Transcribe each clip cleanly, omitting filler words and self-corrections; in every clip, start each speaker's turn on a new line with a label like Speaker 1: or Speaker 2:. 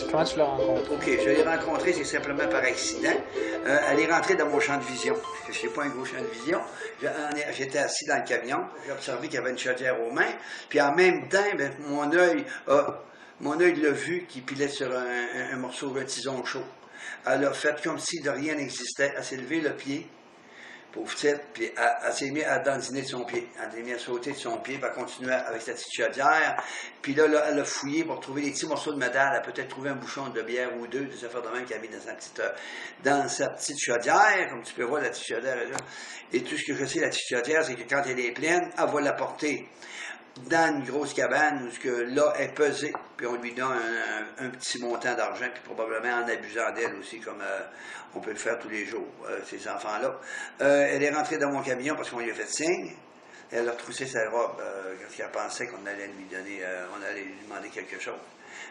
Speaker 1: Comment tu l'as rencontrée?
Speaker 2: OK, je l'ai rencontrée, c'est simplement par accident. Elle est rentrée dans mon champ de vision. Je n'ai pas un gros champ de vision. J'étais assis dans le camion. J'ai observé qu'il y avait une chaudière aux mains. Puis en même temps, ben, mon œil l'a vu qui pilait sur un morceau de tison chaud. Elle a fait comme si de rien n'existait. Elle s'est levée le pied, pauvre petite, puis elle s'est mise à dandiner de son pied. Elle s'est mise à sauter de son pied, puis elle continuait avec sa petite chaudière. Puis là, elle a fouillé pour trouver des petits morceaux de métal. Elle a peut-être trouvé un bouchon de bière ou deux, des affaires de même qu'elle avait dans sa petite chaudière. Comme tu peux voir, la petite chaudière est là. Et tout ce que je sais, la petite chaudière, c'est que quand elle est pleine, elle va la porter dans une grosse cabane où que là est pesée, puis on lui donne un petit montant d'argent, puis probablement en abusant d'elle aussi, comme on peut le faire tous les jours, ces enfants-là. Elle est rentrée dans mon camion parce qu'on lui a fait signe. Elle a retroussé sa robe parce qu'elle pensait qu'on allait lui donner, on allait lui demander quelque chose.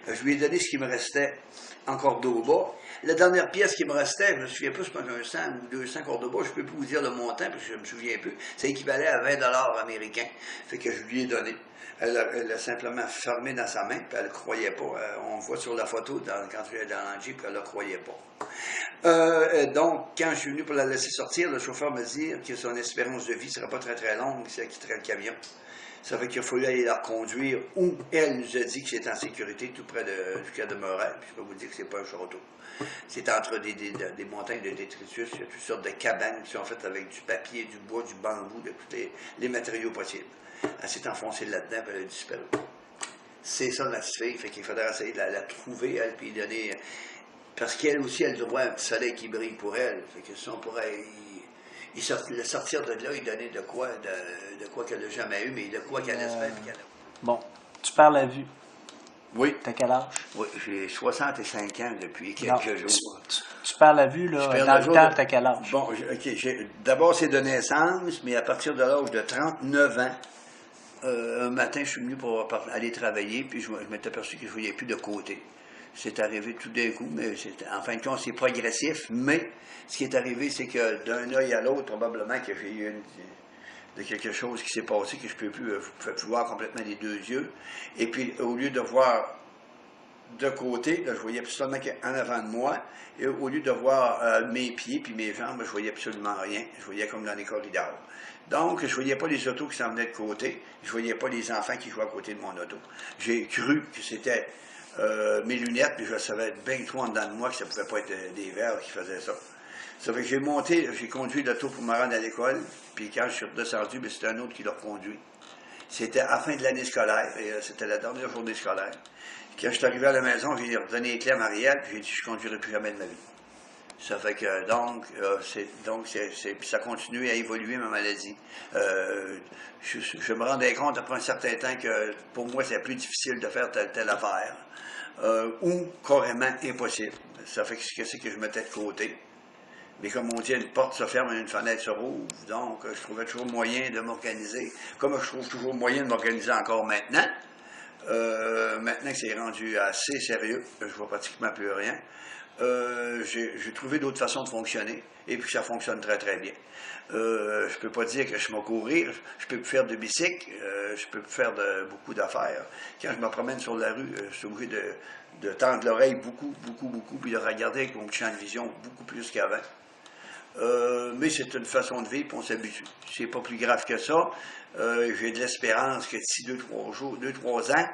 Speaker 2: Je lui ai donné ce qui me restait en cordoba. La dernière pièce qui me restait, je me souviens plus, c'est un 100 ou 200 cordoba, je ne peux plus vous dire le montant, parce que je ne me souviens plus. Ça équivalait à 20 $ américains. Fait que je lui ai donné. Elle l'a simplement fermé dans sa main, puis elle ne croyait pas. On voit sur la photo, quand je suis dans le Jeep, qu'elle ne croyait pas. Donc, quand je suis venu pour la laisser sortir, le chauffeur me dit que son espérance de vie ne serait pas très très longue si elle quitterait le camion. Ça fait qu'il a fallu aller la reconduire où elle nous a dit que c'était en sécurité tout près du cas de Morel. Puis je peux vous dire que c'est pas un château. C'est entre des montagnes de détritus. Il y a toutes sortes de cabanes qui sont faites avec du papier, du bois, du bambou, de tous les matériaux possibles. Elle s'est enfoncée là-dedans et elle a disparu. C'est ça notre fille. Fait qu'il faudrait essayer de la trouver, elle, puis donner. Parce qu'elle aussi, elle doit un petit soleil qui brille pour elle. Fait que si on pourrait le sortir de là, il donnait de quoi qu'elle n'a jamais eu, mais de quoi qu'elle espère qu'elle a.
Speaker 1: Bon, tu perds la vue.
Speaker 2: Oui.
Speaker 1: T'as quel âge?
Speaker 2: Oui, j'ai 65 ans depuis quelques jours.
Speaker 1: Tu perds la vue, là, dans le temps, t'as quel âge?
Speaker 2: Bon, OK, d'abord, c'est de naissance, mais à partir de l'âge de 39 ans, un matin, je suis venu pour aller travailler, puis je m'étais aperçu que je ne voyais plus de côté. C'est arrivé tout d'un coup, mais en fin de compte, c'est progressif, mais ce qui est arrivé, c'est que d'un œil à l'autre, probablement que j'ai eu quelque chose qui s'est passé, que je ne peux plus voir complètement les deux yeux. Et puis, au lieu de voir de côté, là, je voyais seulement en avant de moi, et au lieu de voir mes pieds puis mes jambes, je voyais absolument rien. Je voyais comme dans les corridors. Donc, je ne voyais pas les autos qui s'en venaient de côté, je ne voyais pas les enfants qui jouaient à côté de mon auto. J'ai cru que c'était mes lunettes, puis je savais bien trop en dedans de moi que ça ne pouvait pas être des verres qui faisaient ça. Ça fait que j'ai conduit l'auto pour me rendre à l'école, puis quand je suis redescendu, c'était un autre qui l'a conduit. C'était à la fin de l'année scolaire, et c'était la dernière journée scolaire. Quand je suis arrivé à la maison, j'ai redonné les clés à Marielle, puis j'ai dit, je ne conduirai plus jamais de ma vie. Ça fait que, puis ça continue à évoluer, ma maladie. Je me rendais compte après un certain temps que, pour moi, c'est plus difficile de faire telle affaire, ou carrément impossible. Ça fait que c'est que je mettais de côté. Mais comme on dit, une porte se ferme et une fenêtre se rouvre. Donc, je trouvais toujours moyen de m'organiser. Comme je trouve toujours moyen de m'organiser encore maintenant. Maintenant que c'est rendu assez sérieux, je vois pratiquement plus rien. J'ai trouvé d'autres façons de fonctionner. Et puis ça fonctionne très très bien. Je peux pas dire que je m'en courir. Je peux plus faire de bicycle. Je peux plus faire beaucoup d'affaires. Quand je me promène sur la rue, je suis obligé de tendre l'oreille beaucoup, puis de regarder avec mon petit champ de vision beaucoup plus qu'avant. Mais c'est une façon de vivre, puis on s'habitue. C'est pas plus grave que ça. J'ai de l'espérance que d'ici 2-3 ans,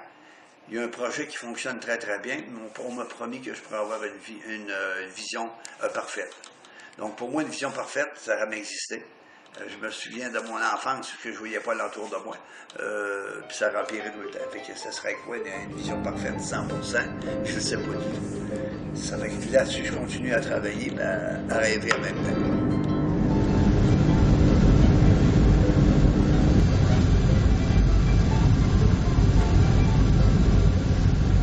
Speaker 2: il y a un projet qui fonctionne très très bien. On m'a promis que je pourrais avoir une vision parfaite. Donc pour moi, une vision parfaite, ça aurait existé. Je me souviens de mon enfance que je ne voyais pas l'entour de moi. Puis ça remplirait tout le temps. Fait que ça serait quoi une vision parfaite, 100%? Je ne sais pas du tout. Ça fait que là-dessus, je continue à travailler, à rêver en même temps.